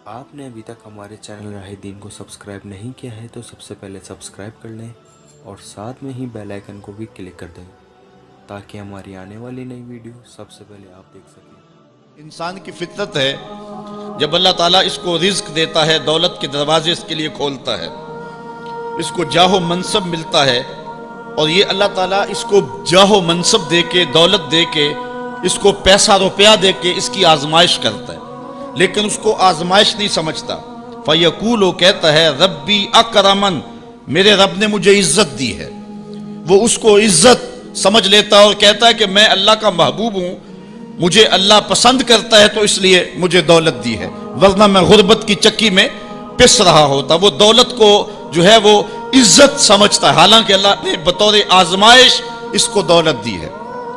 आपने अभी तक हमारे चैनल राहे दीन को सब्सक्राइब नहीं किया है तो सबसे पहले सब्सक्राइब कर लें और साथ में ही बेल आइकन को भी क्लिक कर दें ताकि हमारी आने वाली नई वीडियो सबसे पहले आप देख सकें। इंसान की फितरत है, जब अल्लाह ताला इसको रिज्क देता है, दौलत के दरवाजे इसके लिए खोलता है, इसको जाहो मनसब मिलता है और ये अल्लाह ताला इसको जाहो मनसब दे के, दौलत दे के, इसको पैसा रुपया दे के इसकी आजमाइश करता है, लेकिन उसको आजमाइश नहीं समझता। फयकूल, वो कहता है रब्बी अकरमन, मेरे रब ने मुझे इज्जत दी है। वो उसको इज्जत समझ लेता है और कहता है कि मैं अल्लाह का महबूब हूं, मुझे अल्लाह पसंद करता है तो इसलिए मुझे दौलत दी है, वरना मैं गुर्बत की चक्की में पिस रहा होता। वो दौलत को जो है वो इज्जत समझता है, हालांकि अल्लाह ने बतौर आजमाइश इसको दौलत दी है।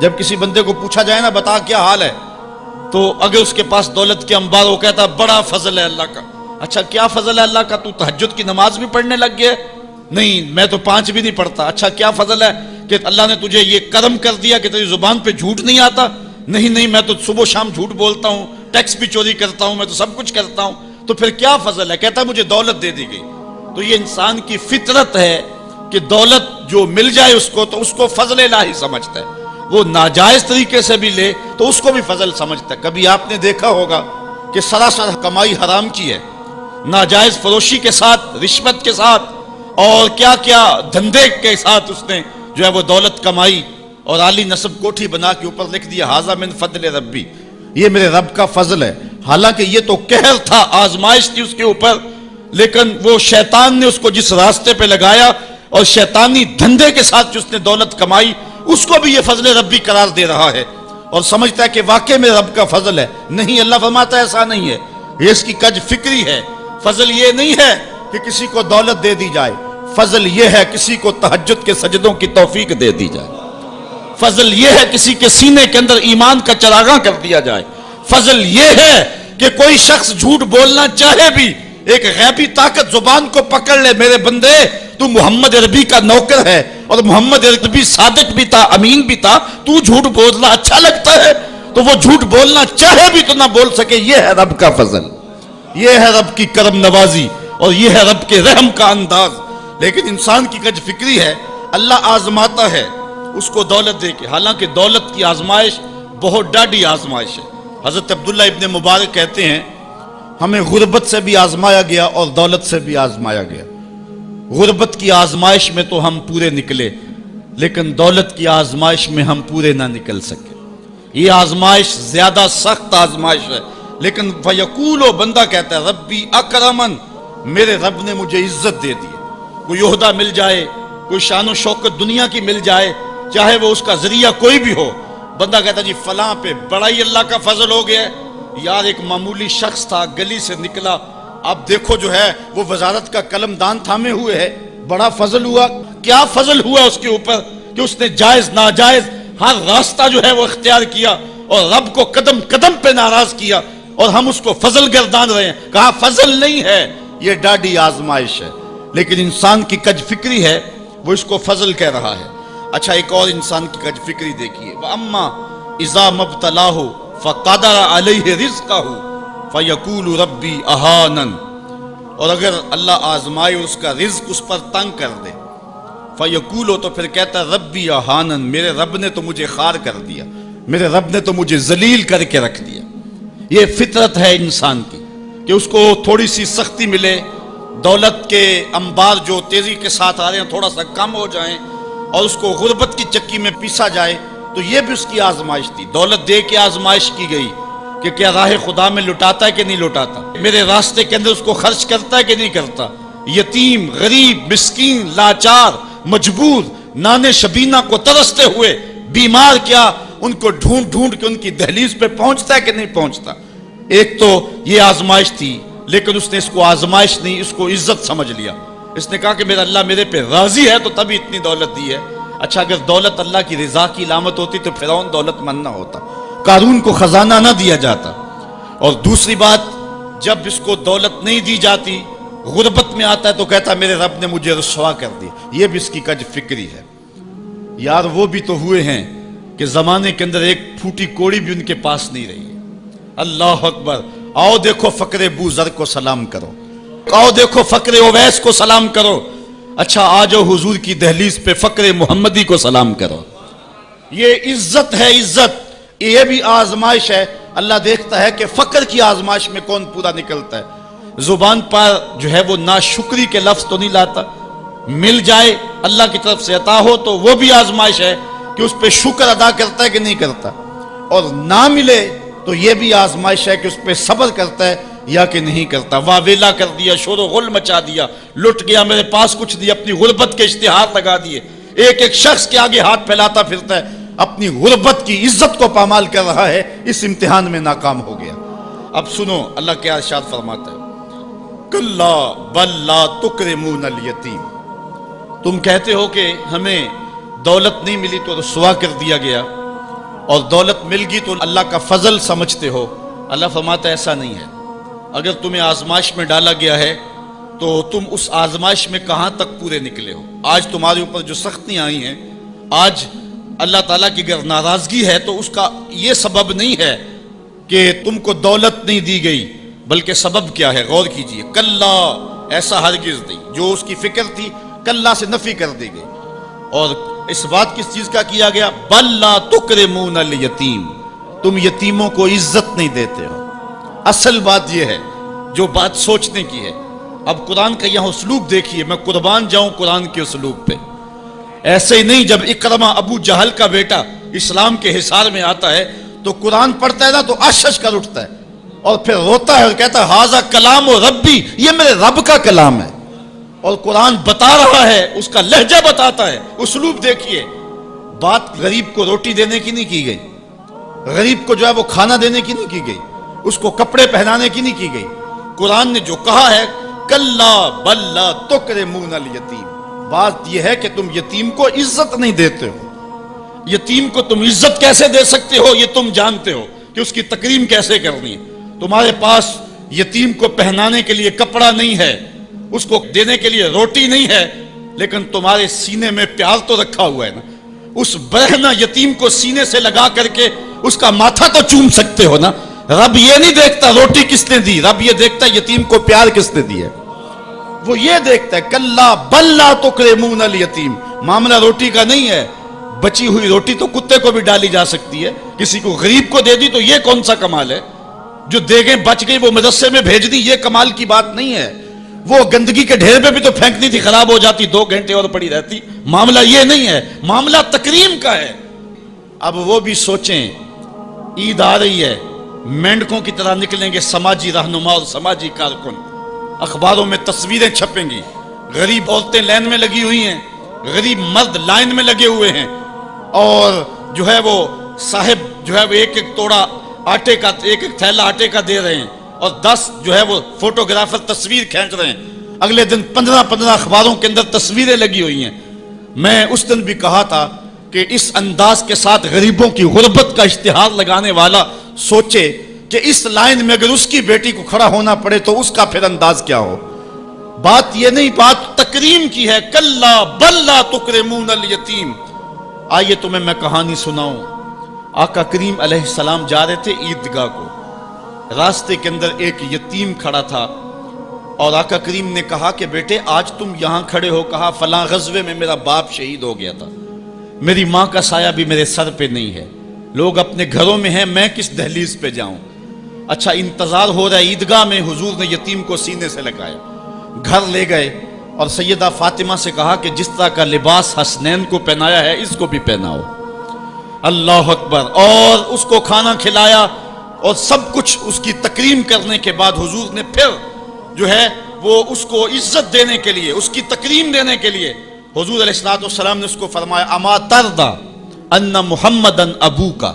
जब किसी बंदे को पूछा जाए ना, बता क्या हाल है, तो अगर उसके पास दौलत के अंबार, वो कहता है बड़ा फजल है अल्लाह का। अच्छा, क्या फजल है अल्लाह का? तू तहज्जुद की नमाज भी पढ़ने लग गया? नहीं, मैं तो 5 भी नहीं पढ़ता। अच्छा, क्या फजल है कि अल्लाह ने तुझे ये करम कर दिया कि तेरी जुबान पे झूठ नहीं आता? नहीं, मैं तो सुबह शाम झूठ बोलता हूं, टैक्स भी चोरी करता हूं, मैं तो सब कुछ करता हूं। तो फिर क्या फजल है? कहता है मुझे दौलत दे दी गई। तो ये इंसान की फितरत है कि दौलत जो मिल जाए उसको, तो उसको फजल इलाही समझता है। वो नाजायज तरीके से भी ले तो उसको भी फजल समझता है। कभी आपने देखा होगा कि सरासर कमाई हराम की है, नाजायज फरोशी के साथ, रिश्वत के साथ और क्या क्या धंधे के साथ उसने जो है वो दौलत कमाई और आली नस्ब कोठी बना के ऊपर लिख दिया हाजा मिन फजल रब्बी, ये मेरे रब का फजल है। हालांकि ये तो कहर था, आजमाइश थी उसके ऊपर, लेकिन वो शैतान ने उसको जिस रास्ते पे लगाया और शैतानी धंधे के साथ जिसने दौलत कमाई, उसको भी ये फजल रब्बी करार दे रहा है और समझता है कि वाकई में रब का फजल है। नहीं, अल्लाह फरमाता है ऐसा नहीं है, ये इसकी कज फिक्री है। फजल ये नहीं है कि किसी को दौलत दे दी जाए, फजल ये है किसी को तहज्जुद के सजदों की तौफीक दे दी जाए। फजल ये है किसी के सीने के अंदर ईमान का चरागा कर दिया जाए। फजल ये है कि कोई शख्स झूठ बोलना चाहे भी, एक गैबी ताकत जुबान को पकड़ ले, मेरे बंदे तू मोहम्मद अरबी का नौकर है और मोहम्मद अरबी सादिक भी था, अमीन भी था, तू झूठ बोलना अच्छा लगता है, तो वो झूठ बोलना चाहे भी तो ना बोल सके। ये है रब का फजल, ये है रब की करम नवाजी और ये है रब के रहम का अंदाज। लेकिन इंसान की कज फिक्री है, अल्लाह आजमाता है उसको दौलत दे के, हालांकि दौलत की आजमाइश बहुत डाढ़ी आजमाइश है। हजरत अब्दुल्ला इब्ने मुबारक कहते हैं हमें गुर्बत से भी आजमाया गया और दौलत से भी आजमाया गया। गुर्बत की आजमाइश में तो हम पूरे निकले, लेकिन दौलत की आजमाइश में हम पूरे ना निकल सके। ये आजमाइश ज्यादा सख्त आजमाइश है। लेकिन फयकूलो, बंदा कहता है रब्बी अकरमन, मेरे रब ने मुझे इज्जत दे दी। कोई ओहदा मिल जाए, कोई शान शौकत दुनिया की मिल जाए, चाहे वो उसका जरिया कोई भी हो, बंदा कहता जी फलां पे बड़ा ही अल्लाह का फजल हो गया। यार एक मामूली शख्स था, गली से निकला, अब देखो जो है वो वजारत का कलमदान थामे हुए है, बड़ा फजल हुआ। क्या फजल हुआ उसके ऊपर कि उसने जायज नाजायज हर रास्ता जो है वो इख्तियार किया और रब को कदम कदम पे नाराज किया और हम उसको फजल गर्दान रहे हैं। कहा फजल नहीं है, ये डाढ़ी आजमाइश है। लेकिन इंसान की कज फिक्री है, वो इसको फजल कह रहा है। अच्छा, एक और इंसान की कज फिक्री देखिए, व अम्मा इज़ा मब्तलाहु फ़क़दर अलैहि रिज़्क़हु फ़यक़ूलु रब्बी अहानन, और अगर अल्लाह आजमाए उसका रिज्क उस पर तंग कर दे, फ़यक़ूलु, तो फिर कहता रब्बी अहानन, मेरे रब ने तो मुझे खार कर दिया, मेरे रब ने तो मुझे जलील करके रख दिया। ये फितरत है इंसान की कि उसको थोड़ी सी सख्ती मिले, दौलत के अंबार जो तेजी के साथ आ रहे हैं थोड़ा सा कम हो जाएं और उसको गुर्बत की चक्की में पीसा जाए। तो ये भी उसकी आजमाइश थी, दौलत दे के आजमाइश की गई कि क्या राह खुदा में लुटाता है कि नहीं लुटाता, मेरे रास्ते के अंदर उसको खर्च करता है कि नहीं करता। यतीम, गरीब, मिस्कीन, लाचार, मजबूर, नाने शबीना को तरसते हुए, बीमार, क्या उनको ढूंढ ढूंढ के उनकी दहलीज पे पहुंचता है कि नहीं पहुंचता। एक तो ये आजमाइश थी, लेकिन उसने इसको आजमाइश नहीं, इसको इज्जत समझ लिया। इसने कहा कि मेरा अल्लाह मेरे पे राजी है तो तभी इतनी दौलत दी है। अच्छा, अगर दौलत अल्लाह की रिजा की लामत होती तो फिरौन दौलतमंद ना होता, कारून को खजाना ना दिया जाता। और दूसरी बात, जब इसको दौलत नहीं दी जाती, गुर्बत में आता है तो कहता मेरे रब ने मुझे रुसवा कर दिया। यह भी इसकी कज फिक्री है। यार वो भी तो हुए हैं कि जमाने के अंदर एक फूटी कोड़ी भी उनके पास नहीं रही। अल्लाह अकबर, आओ देखो फकरे बूजर को सलाम करो, आओ देखो फकरे ओवैस को सलाम करो, अच्छा आ जाओ हुजूर की दहलीज पे फकरे मुहम्मदी को सलाम करो। ये इज्जत है, इज्जत। ये भी आजमाइश है। अल्लाह देखता है कि फकर की आजमाइश में कौन पूरा निकलता है। जुबान पर जो है वो नाशुक्री के लफ्ज तो नहीं लाता, मिल जाए अल्लाह की तरफ से अता हो तो वो भी आजमाइश है कि उस पर शुक्र अदा करता है कि नहीं करता, और ना मिले तो ये भी आजमाइश है कि उस पर सब्र करता है या कि नहीं करता। वावेला कर दिया, शोर गुल मचा दिया, लुट गया, मेरे पास कुछ नहीं, अपनी गुर्बत के इश्तिहार लगा दिए, एक एक शख्स के आगे हाथ फैलाता फिरता है, अपनी गुर्बत की इज्जत को पामाल कर रहा है, इस इम्तिहान में नाकाम हो गया। अब सुनो अल्लाह क्या इरशाद फरमाता है, कल्ला बल्ला तुकरिमूनल यतीम। तुम कहते हो कि हमें दौलत नहीं मिली तो रुसवा कर दिया गया, और दौलत मिल गई तो अल्लाह का फजल समझते हो। अल्लाह फरमाता है ऐसा नहीं है। अगर तुम्हें आजमाइश में डाला गया है तो तुम उस आजमाइश में कहां तक पूरे निकले हो। आज तुम्हारे ऊपर जो सख्तियां आई हैं, आज अल्लाह ताला की अगर नाराजगी है तो उसका यह सबब नहीं है कि तुमको दौलत नहीं दी गई, बल्कि सबब क्या है, गौर कीजिए। कल्ला, ऐसा हरगिज नहीं, जो उसकी फिक्र थी कल्ला से नफी कर दी गई। और इस बात किस चीज का किया गया, बल्ला तुकरिमूनल यतीम, तुम यतीमों को इज्जत नहीं देते हो। असल बात यह है जो बात सोचने की है। अब कुरान का यहां उसलूब देखिए, मैं कुर्बान जाऊं कुरान के उसलूब पे। ऐसे ही नहीं, जब इकरमा अबू जहल का बेटा इस्लाम के हिसार में आता है तो कुरान पढ़ता है ना तो आशश कर उठता है और फिर रोता है और कहता है हाजा कलाम और रब्बी, ये मेरे रब का कलाम है। और कुरान बता रहा है, उसका लहजा बताता है, उसलूब देखिए। बात गरीब को रोटी देने की नहीं की गई, गरीब को जो है वो खाना देने की नहीं की गई, उसको कपड़े पहनाने की नहीं की गई। कुरान ने जो कहा है कल्ला बल्ला तुकरिमूनल यतीम, बात यह है कि तुम यतीम को इज्जत नहीं देते हो। यतीम को तुम इज्जत कैसे दे सकते हो ये तुम जानते हो कि उसकी तकरीम कैसे करनी है। तुम्हारे पास यतीम को पहनाने के लिए कपड़ा नहीं है, उसको देने के लिए रोटी नहीं है, लेकिन तुम्हारे सीने में प्यार तो रखा हुआ है ना। उस बरहना यतीम को सीने से लगा करके उसका माथा तो चूम सकते हो ना। रब ये नहीं देखता रोटी किसने दी, रब ये देखता यतीम को प्यार किसने दिया। वो ये देखता है कल्ला बल्ला तुकरिमूनल यतीम, मामला रोटी का नहीं है। बची हुई रोटी तो कुत्ते को भी डाली जा सकती है, किसी को गरीब को दे दी तो ये कौन सा कमाल है। जो देगें बच गई वो मदरसे में भेज दी, ये कमाल की बात नहीं है। वो गंदगी के ढेर पे भी तो फेंकनी थी, खराब हो जाती, 2 घंटे और पड़ी रहती। मामला ये नहीं है, मामला तकरीम का है। अब वो भी सोचें, ईद आ रही है, मेंढकों की तरह निकलेंगे समाजी रहनुमा और समाजी कारकुन, अखबारों में तस्वीरें छपेंगी, गरीब औरतें लाइन में लगी हुई हैं, गरीब मर्द लाइन में लगे हुए हैं, और जो है वो साहिब जो है वो एक एक तोड़ा आटे का, एक एक थैला आटे का दे रहे हैं, और 10 जो है वो फोटोग्राफर तस्वीर खींच रहे हैं। अगले दिन 15-15 अखबारों के अंदर तस्वीरें लगी हुई हैं। मैं उस दिन भी कहा था कि इस अंदाज के साथ गरीबों की गुर्बत का इश्तिहार लगाने वाला सोचे कि इस लाइन में अगर उसकी बेटी को खड़ा होना पड़े तो उसका फिर अंदाज क्या हो। बात ये नहीं, बात तकरीम की है। कल्ला बल्ला तुकरिमूनल यतीम। आइए तुम्हें मैं कहानी सुनाऊं। आका करीम अलैहिस्सलाम जा रहे थे ईदगाह को, रास्ते के अंदर एक यतीम खड़ा था और आका करीम ने कहा कि बेटे आज तुम यहां खड़े हो, कहा फलां गज़वे में मेरा बाप शहीद हो गया था, मेरी मां का साया भी मेरे सर पे नहीं है, लोग अपने घरों में हैं, मैं किस दहलीज पे जाऊं। अच्छा इंतजार हो रहा है ईदगाह में। हुजूर ने यतीम को सीने से लगाया, घर ले गए और सैयदा फातिमा से कहा कि जिस तरह का लिबास हसनैन को पहनाया है इसको भी पहनाओ। अल्लाह अकबर। और उसको खाना खिलाया और सब कुछ उसकी तकरीम करने के बाद हुजूर ने फिर जो है वो उसको इज्जत देने के लिए, उसकी तकरीम देने के लिए हुजूर अलैहिस्सलाम ने उसको फरमाया अमा तरदा अन्ना मुहम्मदन अबू का,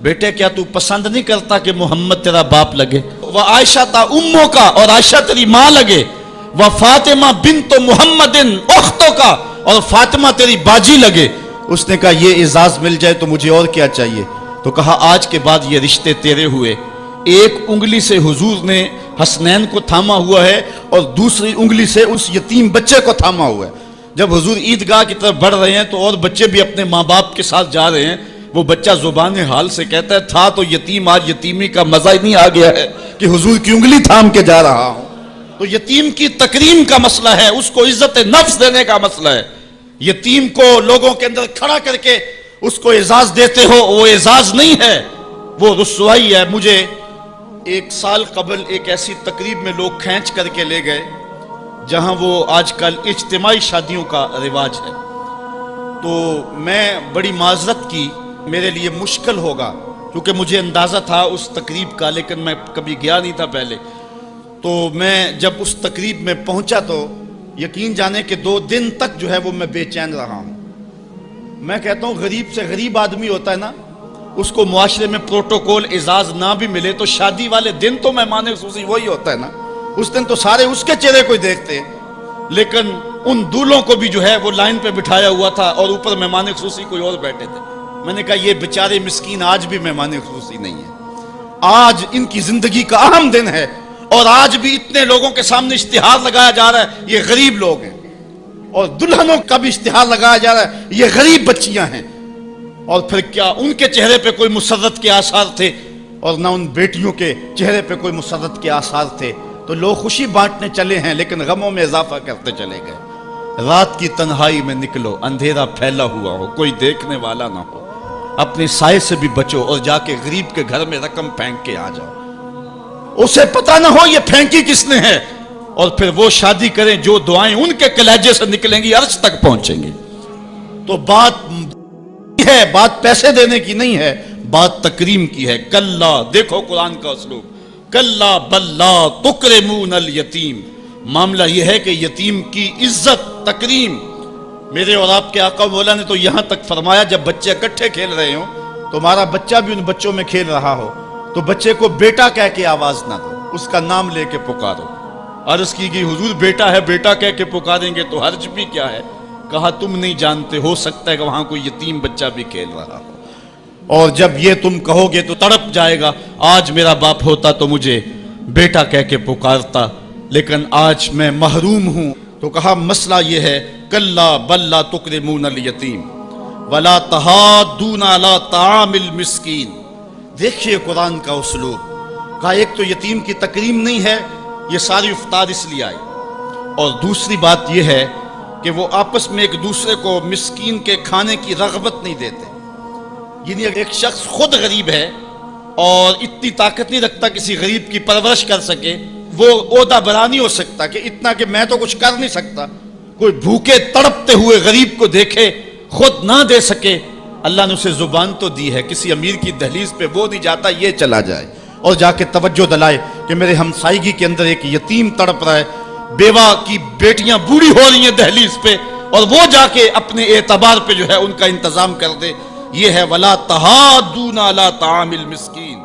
बेटे क्या तू पसंद नहीं करता कि मोहम्मद तेरा बाप लगे, वह आयशा ता उम्मों का, और आयशा तेरी माँ लगे, वह फातिमा बिन्तो मुहम्मदिन उख्तो का, और फातिमा तेरी बाजी लगे। उसने कहा ये इजाज मिल जाए तो मुझे और क्या चाहिए। तो कहा आज के बाद ये रिश्ते तेरे हुए। एक उंगली से हुजूर ने हसनैन को थामा हुआ है और दूसरी उंगली से उस यतीम बच्चे को थामा हुआ है। जब हुजूर ईदगाह की तरफ बढ़ रहे हैं तो और बच्चे भी अपने माँ बाप के साथ जा रहे हैं, وہ بچہ زبان حال سے کہتا ہے تھا تو یتیم، آج یتیمی کا مزہ ہی نہیں آ گیا ہے کہ حضور کی انگلی تھام کے جا رہا ہوں۔ تو یتیم کی تکریم کا مسئلہ ہے، اس کو عزت نفس دینے کا مسئلہ ہے۔ یتیم کو لوگوں کے اندر کھڑا کر کے اس کو اعزاز دیتے ہو، وہ اعزاز نہیں ہے، وہ رسوائی ہے۔ مجھے 1 سال قبل ایک ایسی تقریب میں لوگ کھینچ کر کے لے گئے جہاں وہ آج کل اجتماعی شادیوں کا رواج ہے، تو میں بڑی معذرت کی، میرے لیے مشکل ہوگا کیونکہ مجھے اندازہ تھا اس تقریب کا، لیکن میں کبھی گیا نہیں تھا پہلے۔ تو میں جب اس تقریب میں پہنچا تو یقین جانے کہ 2 دن تک جو ہے وہ میں بے چین رہا ہوں۔ میں کہتا ہوں غریب سے غریب آدمی ہوتا ہے نا، اس کو معاشرے میں پروٹوکول اعزاز نہ بھی ملے تو شادی والے دن تو مہمان خصوصی وہی ہوتا ہے نا، اس دن تو سارے اس کے چہرے کو دیکھتے ہیں۔ لیکن ان دولوں کو بھی جو ہے وہ لائن پہ بٹھایا ہوا تھا اور اوپر مہمان خصوصی کوئی اور بیٹھے تھے۔ میں نے کہا یہ بیچارے مسکین آج بھی مہمان خصوصی نہیں ہے، آج ان کی زندگی کا اہم دن ہے اور آج بھی اتنے لوگوں کے سامنے اشتہار لگایا جا رہا ہے یہ غریب لوگ ہیں، اور دلہنوں کا بھی اشتہار لگایا جا رہا ہے یہ غریب بچیاں ہیں۔ اور پھر کیا ان کے چہرے پہ کوئی مسرت کے آثار تھے اور نہ ان بیٹیوں کے چہرے پہ کوئی مسرت کے آثار تھے؟ تو لوگ خوشی بانٹنے چلے ہیں لیکن غموں میں اضافہ کرتے چلے گئے۔ رات کی تنہائی میں نکلو، اندھیرا پھیلا ہوا ہو، کوئی دیکھنے والا نہ ہو، اپنے سائے سے بھی بچو اور جا کے غریب کے گھر میں رقم پھینک کے آ جاؤ، اسے پتہ نہ ہو یہ پھینکی کس نے ہے، اور پھر وہ شادی کریں جو دعائیں ان کے کلیجے سے نکلیں گی عرش تک پہنچیں گی۔ تو بات پیسے دینے کی نہیں ہے، بات تکریم کی ہے۔ کلا، دیکھو قرآن کا اسلوب، کلا بل لا تکرمون الیتیم، معاملہ یہ ہے کہ یتیم کی عزت تکریم۔ میرے اور آپ کے آقا مولا نے تو یہاں تک فرمایا جب بچے اکٹھے کھیل رہے ہوں، تمہارا بچہ بھی ان بچوں میں کھیل رہا ہو تو بچے کو بیٹا کہہ کے آواز نہ دو، اس کا نام لے کے پکارو۔ عرض کی گئی حضور بیٹا ہے، بیٹا کہہ کے پکاریں گے تو حرج بھی کیا ہے؟ کہا تم نہیں جانتے، ہو سکتا ہے کہ وہاں کوئی یتیم بچہ بھی کھیل رہا ہو، اور جب یہ تم کہو گے تو تڑپ جائے گا، آج میرا باپ ہوتا تو مجھے بیٹا کہہ کے پکارتا، لیکن آج میں محروم ہوں۔ تو کہا مسئلہ یہ ہے، کلا بل لا تکرمون الیتیم ولا تحاضون علی طعام المسکین۔ دیکھیے قرآن کا اسلوب، کہا ایک تو یتیم کی تکریم نہیں ہے، یہ ساری افطار اس لیے آئی، اور دوسری بات یہ ہے کہ وہ آپس میں ایک دوسرے کو مسکین کے کھانے کی رغبت نہیں دیتے۔ یعنی ایک شخص خود غریب ہے اور اتنی طاقت نہیں رکھتا کسی غریب کی پرورش کر سکے، وہ عہدہ برا نہیں ہو سکتا کہ اتنا کہ میں تو کچھ کر نہیں سکتا، کوئی بھوکے تڑپتے ہوئے غریب کو دیکھے خود نہ دے سکے۔ اللہ نے اسے زبان تو دی ہے، کسی امیر کی دہلیز پہ وہ نہیں جاتا یہ چلا جائے اور جا کے توجہ دلائے کہ میرے ہمسائیگی کے اندر ایک یتیم تڑپ رہا ہے، بیوہ کی بیٹیاں بوڑھی ہو رہی ہیں دہلیز پہ، اور وہ جا کے اپنے اعتبار پہ جو ہے ان کا انتظام کر دے۔ یہ ہے ولا تحاضون علی طعام المسکین۔